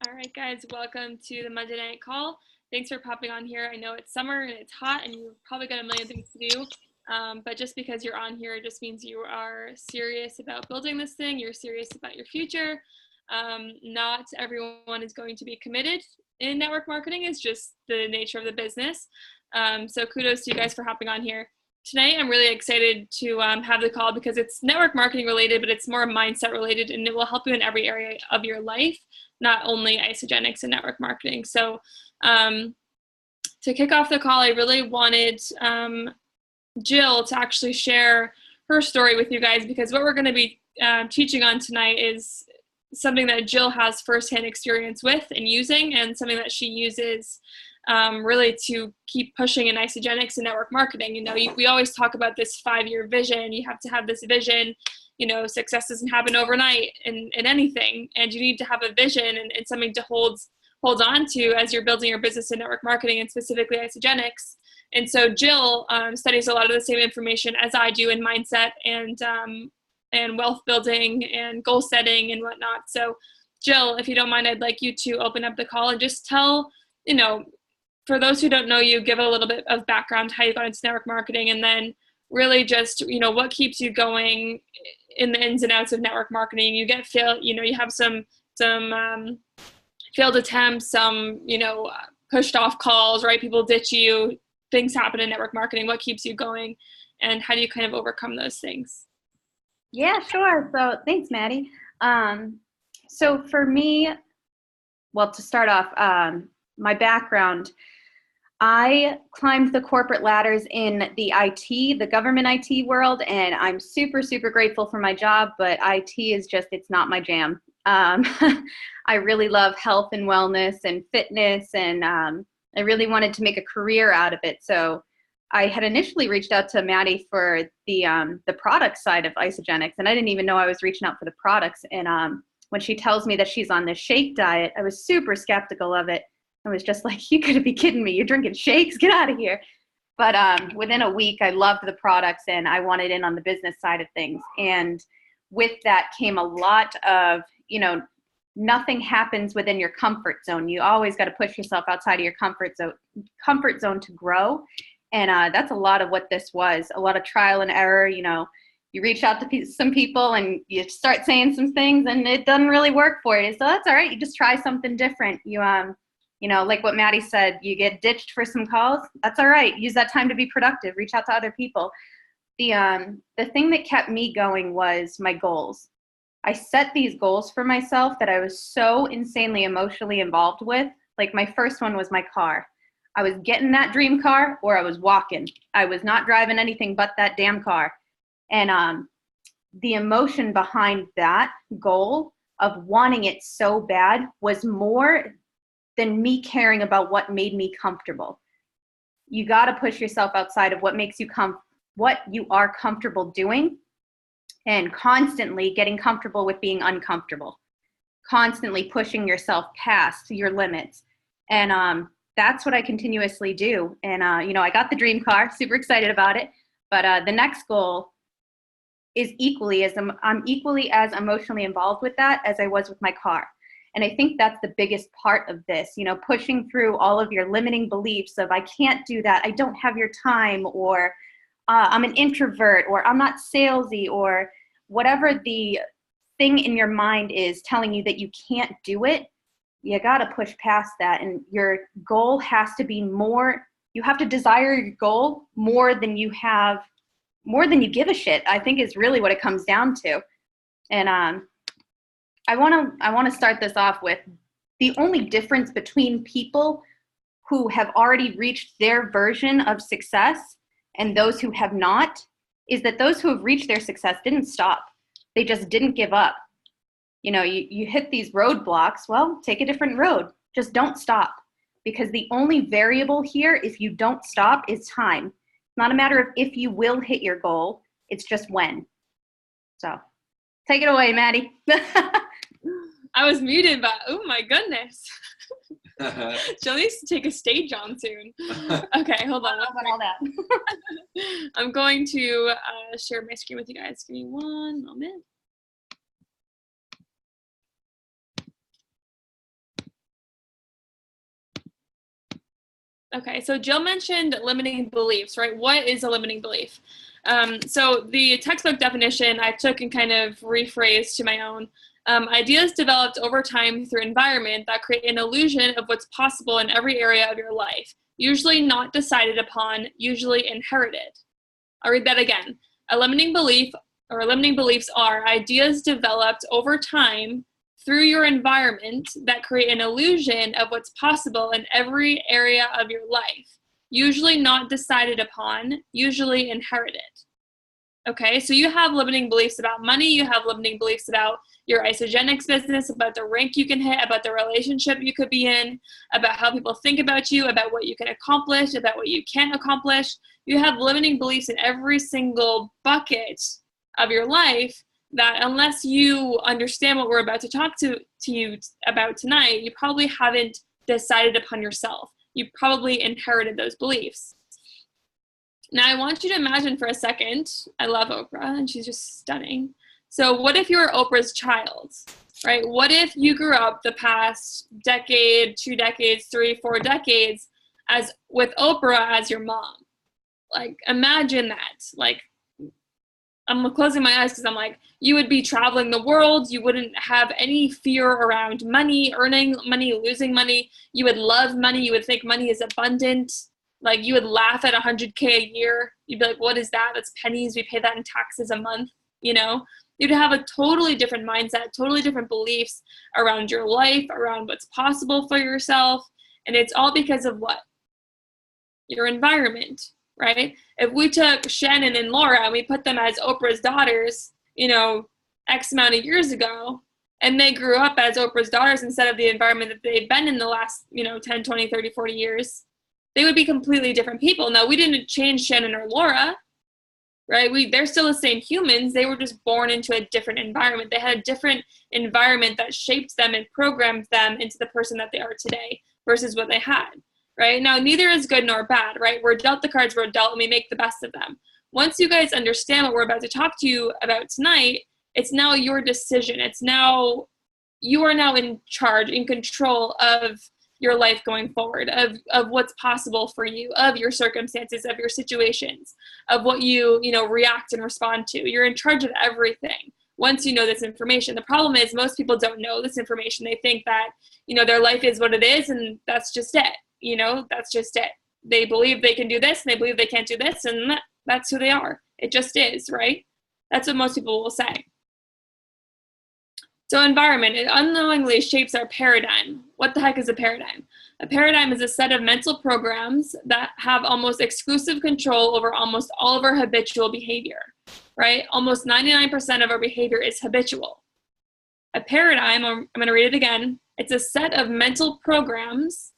All right, guys, welcome to the Monday Night Call. Thanks for popping on here. I know it's summer and it's hot and you've probably got a million things to do, but just because you're on here, it just means you are serious about building this thing, you're serious about your future. Not everyone is going to be committed in network marketing. It's just the nature of the business. So kudos to you guys for hopping on here. Tonight, I'm really excited to have the call because it's network marketing related, but it's more mindset related, and it will help you in every area of your life, not only Isagenix and network marketing. So to kick off the call, I really wanted Jill to actually share her story with you guys, because what we're going to be teaching on tonight is something that Jill has firsthand experience with and using, and something that she uses really to keep pushing in Isagenix and network marketing. You know, we always talk about this 5-year vision. You have to have this vision. You know, success doesn't happen overnight in anything, and you need to have a vision and something to hold on to as you're building your business in network marketing, and specifically Isagenix. And so Jill studies a lot of the same information as I do in mindset and wealth building and goal setting and whatnot. So Jill, if you don't mind, I'd like you to open up the call and just tell, you know, for those who don't know you, give a little bit of background, how you got into network marketing, and then really just, you know, what keeps you going in the ins and outs of network marketing. You get you have some failed attempts, some, pushed off calls, right? People ditch you, things happen in network marketing. What keeps you going, and how do you kind of overcome those things? Yeah, sure. So thanks, Maddie. So for me, well, to start off, my background, I climbed the corporate ladders in the government IT world, and I'm super, super grateful for my job, but IT is just, it's not my jam. I really love health and wellness and fitness, and I really wanted to make a career out of it. So I had initially reached out to Maddie for the product side of Isagenix, and I didn't even know I was reaching out for the products. And when she tells me that she's on this shake diet, I was super skeptical of it. I was just like, you gotta be kidding me. You're drinking shakes? Get out of here. But within a week, I loved the products and I wanted in on the business side of things. And with that came a lot of, nothing happens within your comfort zone. You always got to push yourself outside of your comfort zone to grow. And that's a lot of what this was, a lot of trial and error. You reach out to some people and you start saying some things and it doesn't really work for you. So that's all right. You just try something different. Like what Maddie said, you get ditched for some calls. That's all right. Use that time to be productive. Reach out to other people. The thing that kept me going was my goals. I set these goals for myself that I was so insanely emotionally involved with. Like my first one was my car. I was getting that dream car or I was walking. I was not driving anything but that damn car. And the emotion behind that goal of wanting it so bad was more than me caring about what made me comfortable. You got to push yourself outside of what makes you what you are comfortable doing, and constantly getting comfortable with being uncomfortable, constantly pushing yourself past your limits. And that's what I continuously do. And I got the dream car, super excited about it. But the next goal is I'm equally as emotionally involved with that as I was with my car. And I think that's the biggest part of this, pushing through all of your limiting beliefs of I can't do that, I don't have your time, or I'm an introvert, or I'm not salesy, or whatever the thing in your mind is telling you that you can't do it. You got to push past that. And your goal has to be more, you have to desire your goal more than you give a shit, I think is really what it comes down to. And I want to start this off with the only difference between people who have already reached their version of success and those who have not is that those who have reached their success didn't stop. They just didn't give up. You hit these roadblocks, well, take a different road. Just don't stop, because the only variable here, if you don't stop, is time. It's not a matter of if you will hit your goal, it's just when. So take it away, Maddie. I was muted, but oh my goodness. Jill needs to take a stage on soon. Okay, hold on. All that. I'm going to share my screen with you guys. Give me one moment. Okay, so Jill mentioned limiting beliefs, right? What is a limiting belief? So the textbook definition I took and kind of rephrased to my own. Ideas developed over time through environment that create an illusion of what's possible in every area of your life, usually not decided upon, usually inherited. I'll read that again. A limiting belief or limiting beliefs are ideas developed over time through your environment that create an illusion of what's possible in every area of your life, usually not decided upon, usually inherited. Okay, so you have limiting beliefs about money, you have limiting beliefs about your Isagenix business, about the rank you can hit, about the relationship you could be in, about how people think about you, about what you can accomplish, about what you can't accomplish. You have limiting beliefs in every single bucket of your life that unless you understand what we're about to talk to you about tonight, you probably haven't decided upon yourself. You probably inherited those beliefs. Now, I want you to imagine for a second, I love Oprah, and she's just stunning. So what if you were Oprah's child, right? What if you grew up the past decade, 2 decades, 3, 4 decades as with Oprah as your mom? Like, imagine that. Like, I'm closing my eyes because I'm like, you would be traveling the world. You wouldn't have any fear around money, earning money, losing money. You would love money. You would think money is abundant. Like, you would laugh at 100K a year. You'd be like, what is that? That's pennies. We pay that in taxes a month, you know? You'd have a totally different mindset, totally different beliefs around your life, around what's possible for yourself. And it's all because of what? Your environment, right? If we took Shannon and Laura and we put them as Oprah's daughters, you know, X amount of years ago, and they grew up as Oprah's daughters instead of the environment that they've been in the last, 10, 20, 30, 40 years, they would be completely different people. Now, we didn't change Shannon or Laura, right? They're still the same humans. They were just born into a different environment. They had a different environment that shaped them and programmed them into the person that they are today versus what they had, right? Now, neither is good nor bad, right? We're dealt the cards we're dealt, and we make the best of them. Once you guys understand what we're about to talk to you about tonight, it's now your decision. You are now in charge, in control of your life going forward, of what's possible for you, of your circumstances, of your situations, of what you react and respond to. You're in charge of everything once you know this information. The problem is most people don't know this information. They think that, their life is what it is, and that's just it. That's just it. They believe they can do this, and they believe they can't do this, and that's who they are. It just is, right? That's what most people will say. So environment, it unknowingly shapes our paradigm. What the heck is a paradigm? A paradigm is a set of mental programs that have almost exclusive control over almost all of our habitual behavior, right? Almost 99% of our behavior is habitual. A paradigm, I'm going to read it again, it's a set of mental programs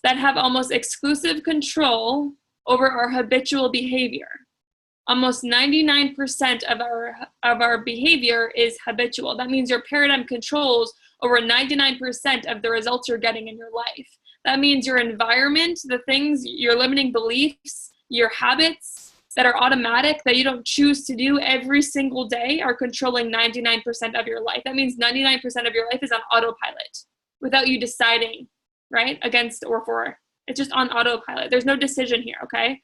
that have almost exclusive control over our habitual behavior. Almost 99% of our behavior is habitual. That means your paradigm controls over 99% of the results you're getting in your life. That means your environment, the things, your limiting beliefs, your habits that are automatic, that you don't choose to do every single day, are controlling 99% of your life. That means 99% of your life is on autopilot without you deciding, right, against or for. It's just on autopilot. There's no decision here, okay?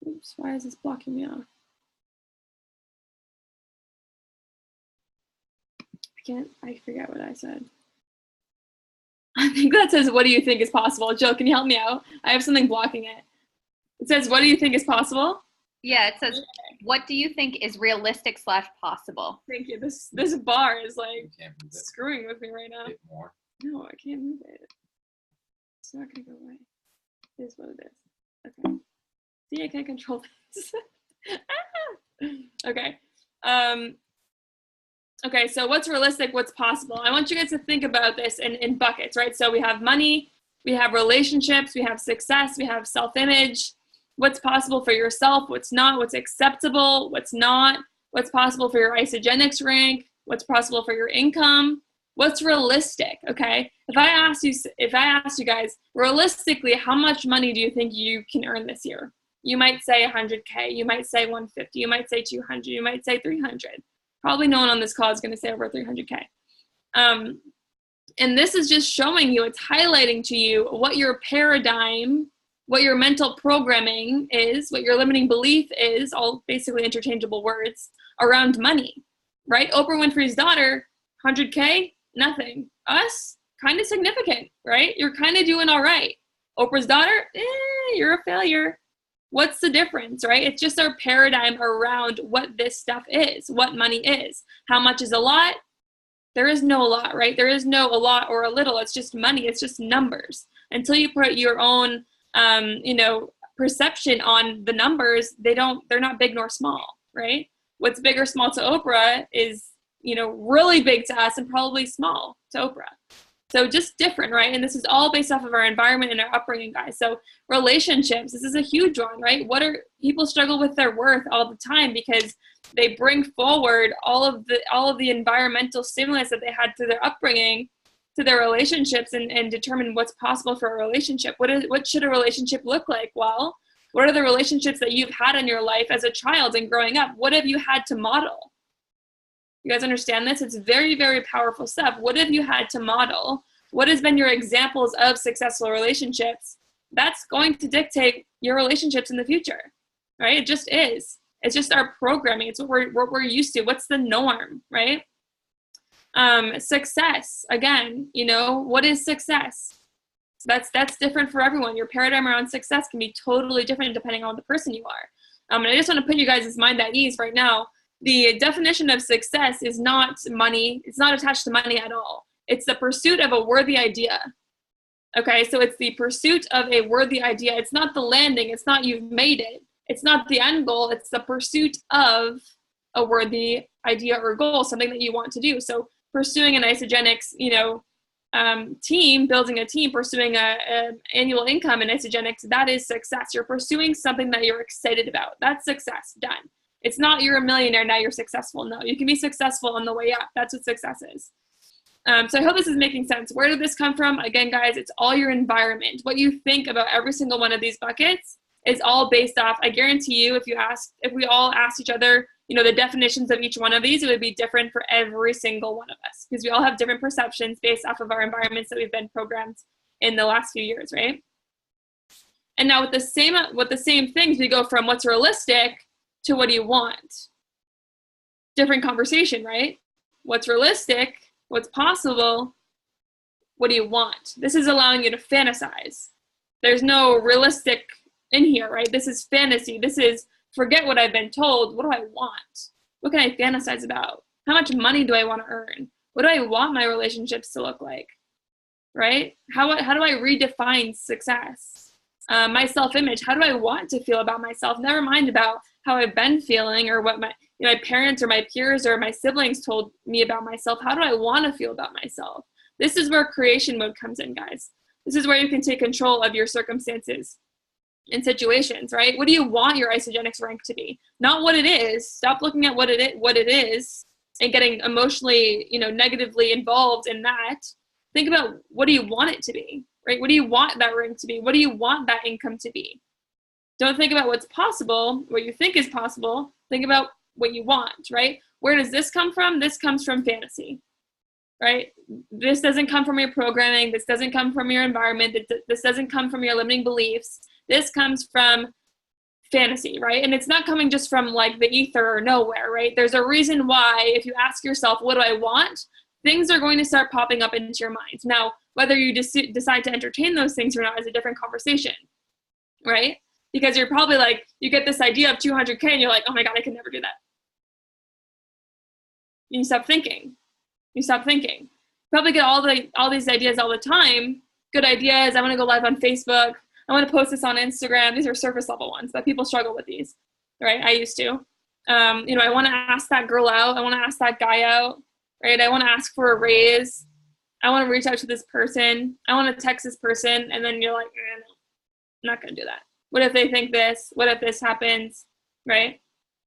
Oops, why is this blocking me off? I forget what I said. I think that says, what do you think is possible? Jill, can you help me out? I have something blocking it. It says, what do you think is possible? Yeah, it says, what do you think is realistic / possible? Thank you. This bar is like screwing with me right now. More. No, I can't move it. It's not gonna go away. It is what it is. Okay. See, I can't control this. Okay. Okay, so what's realistic, what's possible? I want you guys to think about this in buckets, right? So we have money, we have relationships, we have success, we have self-image, what's possible for yourself, what's not, what's acceptable, what's not, what's possible for your Isagenix rank, what's possible for your income, what's realistic, okay? If I asked you guys, realistically, how much money do you think you can earn this year? You might say 100K, you might say 150, you might say 200, you might say 300. Probably no one on this call is going to say over 300K. And this is just showing you, it's highlighting to you what your paradigm, what your mental programming is, what your limiting belief is, all basically interchangeable words, around money, right? Oprah Winfrey's daughter, 100K, nothing. Us, kind of significant, right? You're kind of doing all right. Oprah's daughter, you're a failure. What's the difference, right? It's just our paradigm around what this stuff is, what money is. How much is a lot? There is no a lot, right? There is no a lot or a little. It's just money. It's just numbers. Until you put your own, perception on the numbers, they're not big nor small, right? What's big or small to Oprah is, really big to us and probably small to Oprah. So just different, right? And this is all based off of our environment and our upbringing, guys. So relationships, this is a huge one, right? People struggle with their worth all the time because they bring forward all of the environmental stimulus that they had through their upbringing to their relationships and determine what's possible for a relationship. What should a relationship look like? Well, what are the relationships that you've had in your life as a child and growing up? What have you had to model? You guys understand this? It's very, very powerful stuff. What have you had to model? What has been your examples of successful relationships? That's going to dictate your relationships in the future, right? It just is. It's just our programming. It's what we're used to. What's the norm, right? Success, again, what is success? That's different for everyone. Your paradigm around success can be totally different depending on the person you are. And I just want to put you guys' mind at ease right now. The definition of success is not money. It's not attached to money at all. It's the pursuit of a worthy idea. Okay, so it's the pursuit of a worthy idea. It's not the landing. It's not you've made it. It's not the end goal. It's the pursuit of a worthy idea or goal, something that you want to do. So pursuing an Isagenix, team, building a team, pursuing a annual income in Isagenix, that is success. You're pursuing something that you're excited about. That's success. Done. It's not you're a millionaire, now you're successful. No, you can be successful on the way up. That's what success is. So I hope this is making sense. Where did this come from? Again, guys, it's all your environment. What you think about every single one of these buckets is all based off, I guarantee you, if we all asked each other, the definitions of each one of these, it would be different for every single one of us because we all have different perceptions based off of our environments that we've been programmed in the last few years, right? And now with the same things, we go from what's realistic to what do you want? Different conversation, right? What's realistic? What's possible? What do you want? This is allowing you to fantasize. There's no realistic in here, right? This is fantasy. This is forget what I've been told. What do I want? What can I fantasize about? How much money do I want to earn? What do I want my relationships to look like? Right? How do I redefine success? My self-image. How do I want to feel about myself? Never mind about how I've been feeling or what my parents or my peers or my siblings told me about myself. How do I want to feel about myself? This is where creation mode comes in, guys. This is where you can take control of your circumstances and situations, right? What do you want your Isagenix rank to be? Not what it is. Stop looking at what it is and getting emotionally, negatively involved in that. Think about what do you want it to be, right? What do you want that rank to be? What do you want that income to be? Don't think about what's possible, what you think is possible. Think about what you want, right? Where does this come from? This comes from fantasy, right? This doesn't come from your programming. This doesn't come from your environment. This doesn't come from your limiting beliefs. This comes from fantasy, right? And it's not coming just from like the ether or nowhere, right? There's a reason why if you ask yourself, what do I want? Things are going to start popping up into your mind. Now, whether you decide to entertain those things or not is a different conversation, right? Because you're probably like, you get this idea of 200K and you're like, oh my God, I could never do that. You stop thinking. You probably get all these ideas all the time. Good ideas. I want to go live on Facebook. I want to post this on Instagram. These are surface level ones, but people struggle with these, right? I used to. I want to ask that girl out. I want to ask that guy out, right? I want to ask for a raise. I want to reach out to this person. I want to text this person. And then you're like, no, I'm not going to do that. What if they think this? What if this happens, right?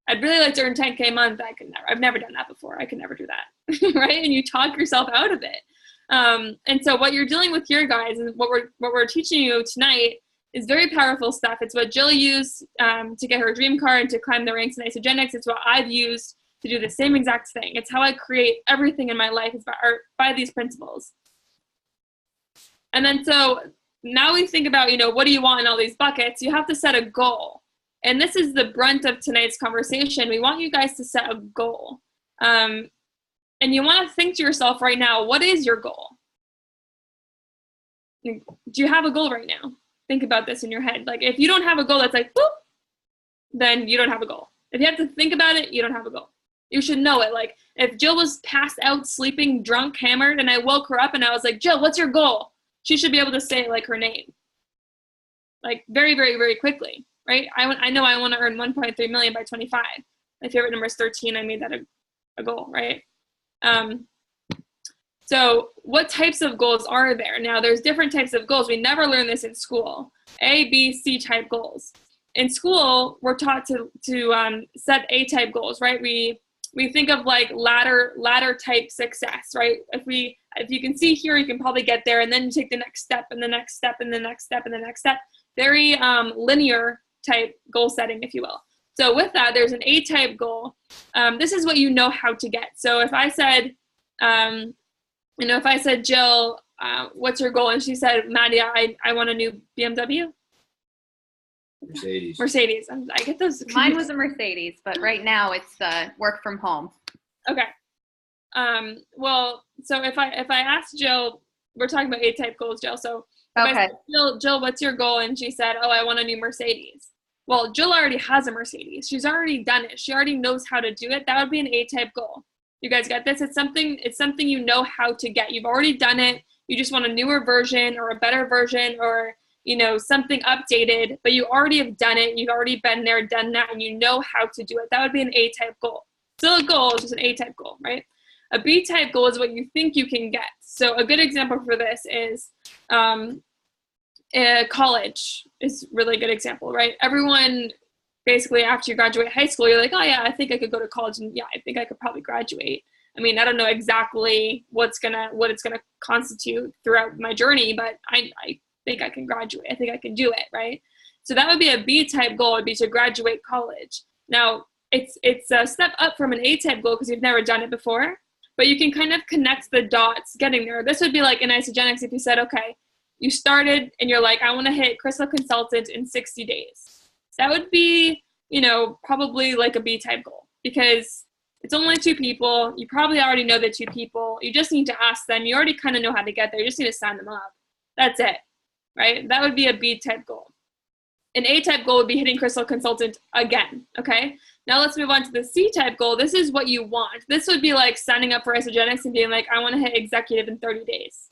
I'd really like to earn 10K a month. I've never done that before. I could never do that, right? And you talk yourself out of it. And so what you're dealing with here, guys, and what we're teaching you tonight is very powerful stuff. It's what Jill used to get her dream car and to climb the ranks in Isagenix. It's what I've used to do the same exact thing. It's how I create everything in my life is by these principles. And then so now we think about, what do you want in all these buckets? You have to set a goal. And this is the brunt of tonight's conversation. We want you guys to set a goal. And you want to think to yourself right now, what is your goal? Do you have a goal right now? Think about this in your head. Like, if you don't have a goal that's like, boop, then you don't have a goal. If you have to think about it, you don't have a goal. You should know it. Like, if Jill was passed out, sleeping, drunk, hammered, and I woke her up and I was like, Jill, what's your goal? She should be able to say like her name. Like very, very, very quickly, right? I know I want to earn 1.3 million by 25. My favorite number is 13. I made that a goal, right? So what types of goals are there? Now, there's different types of goals. We never learn this in school. A, B, C type goals. In school, we're taught to set A type goals, right? We think of like ladder type success, right? If you can see here, you can probably get there, and then you take the next step and the next step and the next step and the next step. Very linear type goal setting, if you will. So with that, there's an A type goal. This is what you know how to get. So if I said, Jill, what's your goal? And she said, Maddie, I want a new BMW. Mercedes. I get those. Mine was a Mercedes, but right now it's work from home. Okay. Well, so if I asked Jill, we're talking about A-type goals, Jill. So if I said, Jill, what's your goal? And she said, I want a new Mercedes. Well, Jill already has a Mercedes. She's already done it. She already knows how to do it. That would be an A-type goal. You guys got this? It's something you know how to get. You've already done it. You just want a newer version or a better version or, something updated, but you already have done it. You've already been there, done that, and you know how to do it. That would be an A-type goal. Still a goal, just an A-type goal, right? A B-type goal is what you think you can get. So a good example for this is college is a really good example, right? Everyone, basically after you graduate high school, you're like, oh yeah, I think I could go to college, and yeah, I think I could probably graduate. I mean, I don't know exactly what it's gonna constitute throughout my journey, but I think I can graduate. I think I can do it, right? So that would be a B-type goal, would be to graduate college. Now, it's a step up from an A-type goal because you've never done it before, but you can kind of connect the dots getting there. This would be like in Isagenix if you said, okay, you started and you're like, I want to hit Crystal Consultant in 60 days. That would be, probably like a B-type goal because it's only 2 people. You probably already know the 2 people. You just need to ask them. You already kind of know how to get there. You just need to sign them up. That's it. Right? That would be a B-type goal. An A-type goal would be hitting Crystal Consultant again, okay? Now let's move on to the C-type goal. This is what you want. This would be like signing up for Isagenix and being like, I want to hit executive in 30 days.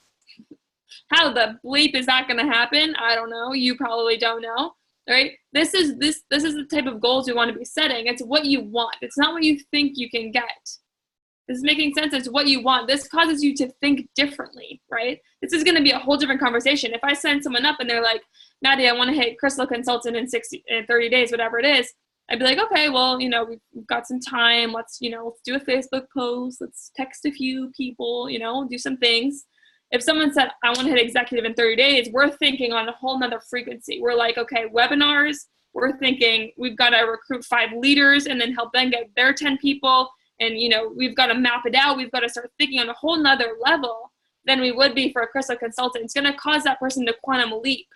How the bleep is that going to happen? I don't know. You probably don't know, right? This is the type of goals you want to be setting. It's what you want. It's not what you think you can get. This is making sense. It's what you want. This causes you to think differently, right? This is going to be a whole different conversation. If I send someone up and they're like, Maddie, I want to hit Crystal Consultant in 30 days, whatever it is, I'd be like, okay, well, we've got some time. Let's do a Facebook post. Let's text a few people, do some things. If someone said, I want to hit executive in 30 days, we're thinking on a whole nother frequency. We're like, okay, webinars. We're thinking we've got to recruit 5 leaders and then help them get their 10 people. And, we've got to map it out. We've got to start thinking on a whole nother level than we would be for a Crystal Consultant. It's going to cause that person to quantum leap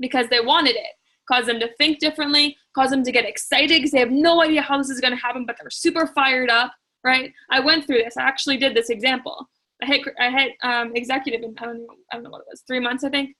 because they wanted it. Cause them to think differently, cause them to get excited because they have no idea how this is going to happen, but they're super fired up, right? I went through this. I actually did this example. I hit executive in, I don't know what it was, 3 months, I think.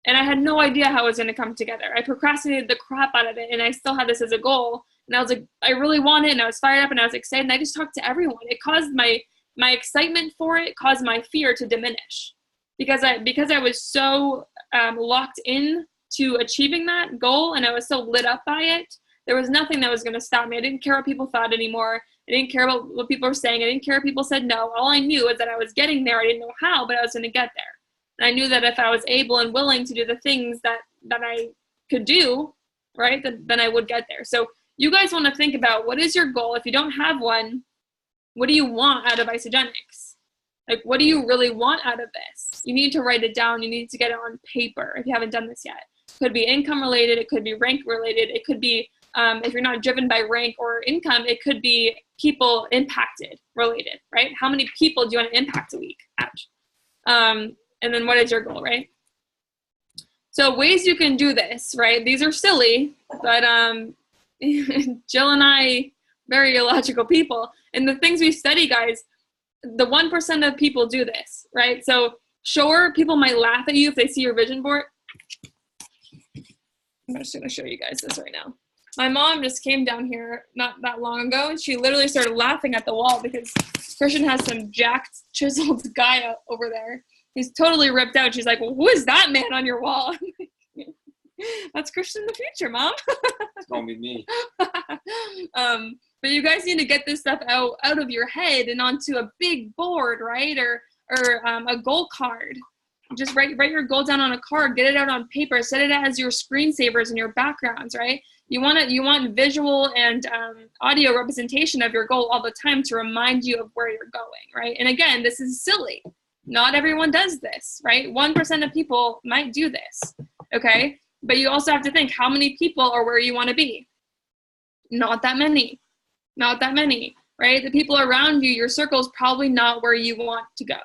And I had no idea how it was going to come together. I procrastinated the crap out of it, and I still had this as a goal. And I was like, I really want it, and I was fired up, and I was excited, and I just talked to everyone. It caused my excitement for it, caused my fear to diminish. Because I was so locked in to achieving that goal, and I was so lit up by it, there was nothing that was going to stop me. I didn't care what people thought anymore. I didn't care about what people were saying. I didn't care if people said no. All I knew was that I was getting there. I didn't know how, but I was going to get there. And I knew that if I was able and willing to do the things that I could do, right, then I would get there. So you guys want to think about, what is your goal? If you don't have one, what do you want out of Isagenix? Like, what do you really want out of this? You need to write it down. You need to get it on paper if you haven't done this yet. It could be income related. It could be rank related. It could be, if you're not driven by rank or income, it could be people impacted related, right? How many people do you want to impact a week? Ouch. And then what is your goal, right? So ways you can do this, right? These are silly, but Jill and I, very illogical people. And the things we study, guys, the 1% of people do this, right? So sure, people might laugh at you if they see your vision board. I'm just going to show you guys this right now. My mom just came down here not that long ago, and she literally started laughing at the wall because Christian has some jacked, chiseled guy over there. He's totally ripped out. She's like, well, who is that man on your wall? That's Christian in the future, Mom. It's going to be me. But you guys need to get this stuff out of your head and onto a big board, right? Or a goal card. Just write your goal down on a card, get it out on paper, set it as your screensavers and your backgrounds, right? You want visual and audio representation of your goal all the time to remind you of where you're going, right? And again, this is silly. Not everyone does this, right? 1% of people might do this, okay? But you also have to think, how many people are where you want to be? Not that many. Not that many, right? The people around you, your circle is probably not where you want to go.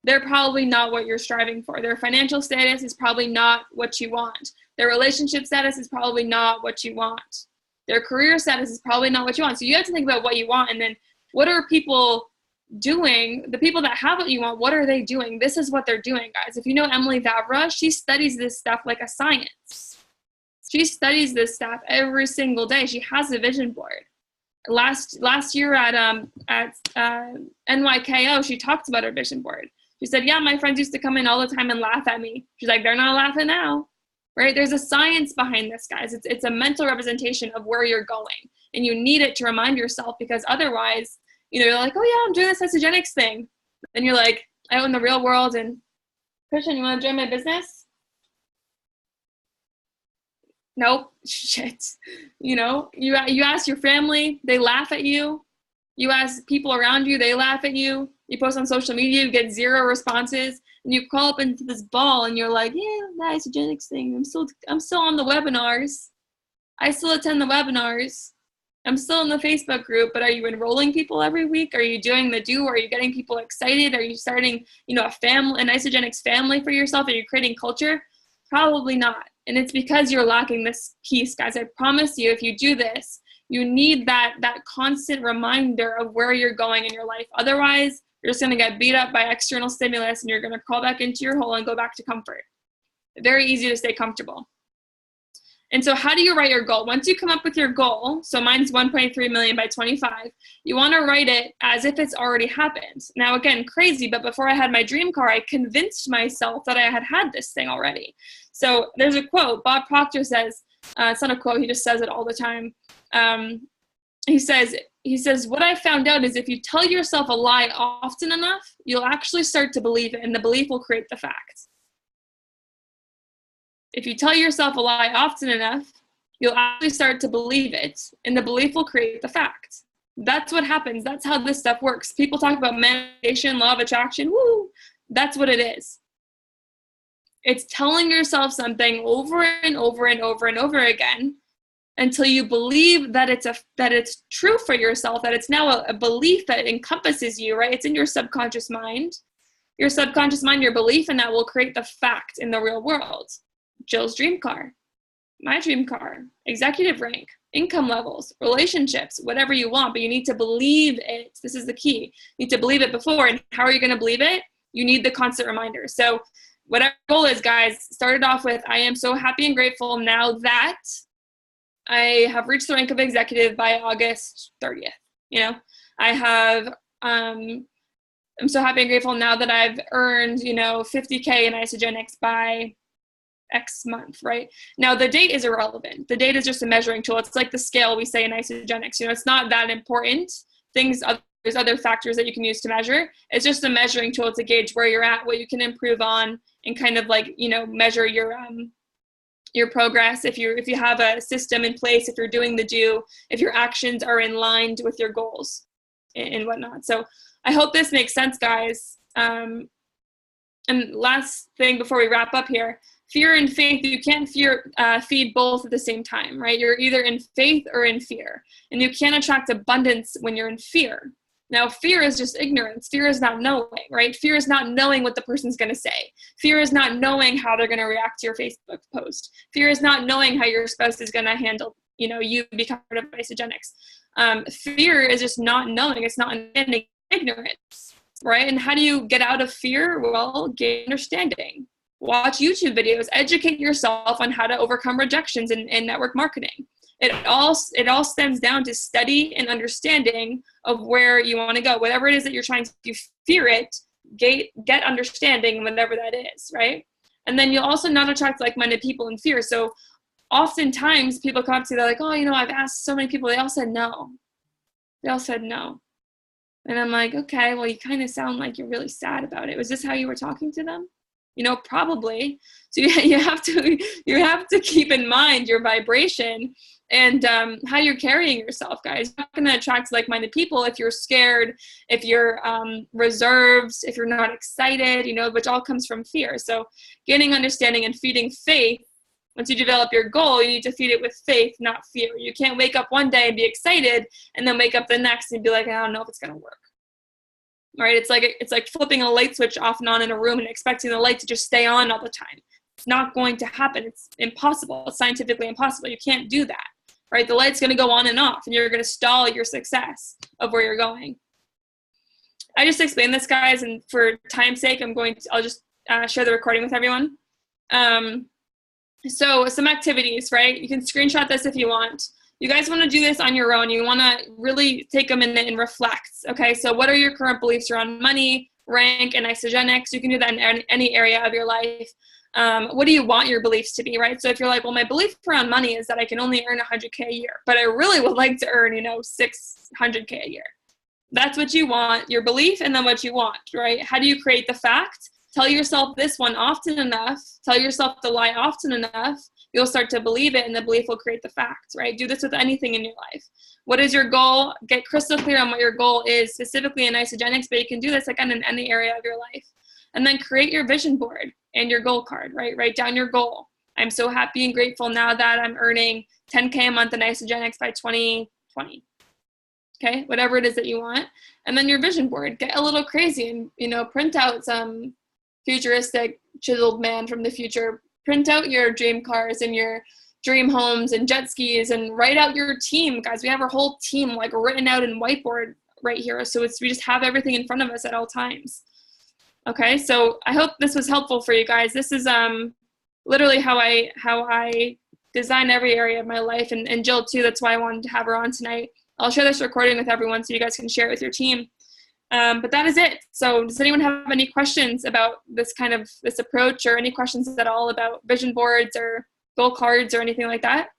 They're probably not what you're striving for. Their financial status is probably not what you want. Their relationship status is probably not what you want. Their career status is probably not what you want. So you have to think about what you want, and then what are people doing? The people that have what you want, what are they doing? This is what they're doing, guys. If you know Emily Vavra, she studies this stuff like a science. She studies this stuff every single day. She has a vision board. Last year at NYKO, she talked about her vision board. She said, yeah, my friends used to come in all the time and laugh at me. She's like, they're not laughing now, right? There's a science behind this, guys. It's a mental representation of where you're going. And you need it to remind yourself, because otherwise, you're like, oh yeah, I'm doing this Isagenix thing. And you're like, out in the real world, and Christian, you want to join my business? Nope, shit. You ask your family, they laugh at you. You ask people around you, they laugh at you. You post on social media, you get 0 responses, and you crawl up into this ball, and you're like, yeah, the Isagenix thing. I'm still on the webinars. I still attend the webinars. I'm still in the Facebook group, but are you enrolling people every week? Are you doing the do? Are you getting people excited? Are you starting, a family, an Isagenix family for yourself? Are you creating culture? Probably not. And it's because you're lacking this piece, guys. I promise you, if you do this, you need that constant reminder of where you're going in your life. Otherwise, you're just going to get beat up by external stimulus, and you're going to crawl back into your hole and go back to comfort. Very easy to stay comfortable. And so how do you write your goal? Once you come up with your goal, so mine's 1.3 million by 25, you want to write it as if it's already happened. Now, again, crazy, but before I had my dream car, I convinced myself that I had this thing already. So there's a quote. Bob Proctor says, it's not a quote, he just says it all the time. He says, what I found out is if you tell yourself a lie often enough, you'll actually start to believe it, and the belief will create the fact. If you tell yourself a lie often enough, you'll actually start to believe it, and the belief will create the fact. That's what happens. That's how this stuff works. People talk about manifestation, law of attraction. Woo! That's what it is. It's telling yourself something over and over and over and over again until you believe that it's true for yourself, that it's now a belief that encompasses you, right? It's in your subconscious mind. Your subconscious mind, your belief in that will create the fact in the real world. Jill's dream car, my dream car, executive rank, income levels, relationships, whatever you want, but you need to believe it. This is the key. You need to believe it before. And how are you going to believe it? You need the constant reminder. So whatever goal is, guys, started off with, I am so happy and grateful now that I have reached the rank of executive by August 30th. I have, I'm so happy and grateful now that I've earned, 50K in Isagenix by X month, right? Now, the date is irrelevant. The date is just a measuring tool. It's like the scale we say in Isagenix. It's not that important. There's other factors that you can use to measure. It's just a measuring tool to gauge where you're at, what you can improve on, and kind of like, measure your progress. If you have a system in place, if you're doing the do, if your actions are in line with your goals and whatnot. So I hope this makes sense, guys. And last thing before we wrap up here, fear and faith, you can't feed both at the same time, right? You're either in faith or in fear. And you can't attract abundance when you're in fear. Now, fear is just ignorance. Fear is not knowing, right? Fear is not knowing what the person's going to say. Fear is not knowing how they're going to react to your Facebook post. Fear is not knowing how your spouse is going to handle, you become part of Isagenix. Fear is just not knowing. It's not ignorance, right? And how do you get out of fear? Well, gain understanding. Watch YouTube videos. Educate yourself on how to overcome rejections in network marketing. It all stems down to study and understanding of where you want to go. Whatever it is that you're trying to do, fear it, get understanding, whatever that is, right? And then you'll also not attract like-minded people in fear. So oftentimes people come up to you, they're like, oh, I've asked so many people, they all said no. They all said no. And I'm like, okay, well, you kind of sound like you're really sad about it. Was this how you were talking to them? Probably. So you have to keep in mind your vibration and how you're carrying yourself, guys. You're not going to attract like-minded people if you're scared, if you're reserved, if you're not excited, which all comes from fear. So gaining understanding and feeding faith. Once you develop your goal, you need to feed it with faith, not fear. You can't wake up one day and be excited and then wake up the next and be like, I don't know if it's going to work. Right? It's like flipping a light switch off and on in a room and expecting the light to just stay on all the time. It's not going to happen. It's impossible. It's scientifically impossible. You can't do that. Right? The light's going to go on and off, and you're going to stall your success of where you're going. I just explained this, guys, and for time's sake, I'll just share the recording with everyone. So some activities, right? You can screenshot this if you want. You guys want to do this on your own. You want to really take a minute and reflect. Okay, so what are your current beliefs around money, rank, and Isagenix? You can do that in any area of your life. What do you want your beliefs to be, right? So if you're like, well, my belief around money is that I can only earn $100K a year, but I really would like to earn, $600K a year. That's what you want, your belief, and then what you want, right? How do you create the fact? Tell yourself this one often enough. Tell yourself the lie often enough. You'll start to believe it, and the belief will create the fact, right? Do this with anything in your life. What is your goal? Get crystal clear on what your goal is, specifically in Isagenix, but you can do this again in any area of your life. And then create your vision board and your goal card, right? Write down your goal. I'm so happy and grateful now that I'm earning 10K a month in Isagenix by 2020. Okay, whatever it is that you want. And then your vision board. Get a little crazy and, print out some futuristic chiseled man from the future. Print out your dream cars and your dream homes and jet skis and write out your team. Guys, we have our whole team written out in whiteboard right here. So we just have everything in front of us at all times. Okay, so I hope this was helpful for you guys. This is literally how I design every area of my life, and Jill too. That's why I wanted to have her on tonight. I'll share this recording with everyone so you guys can share it with your team. But that is it. So does anyone have any questions about this approach, or any questions at all about vision boards or goal cards or anything like that?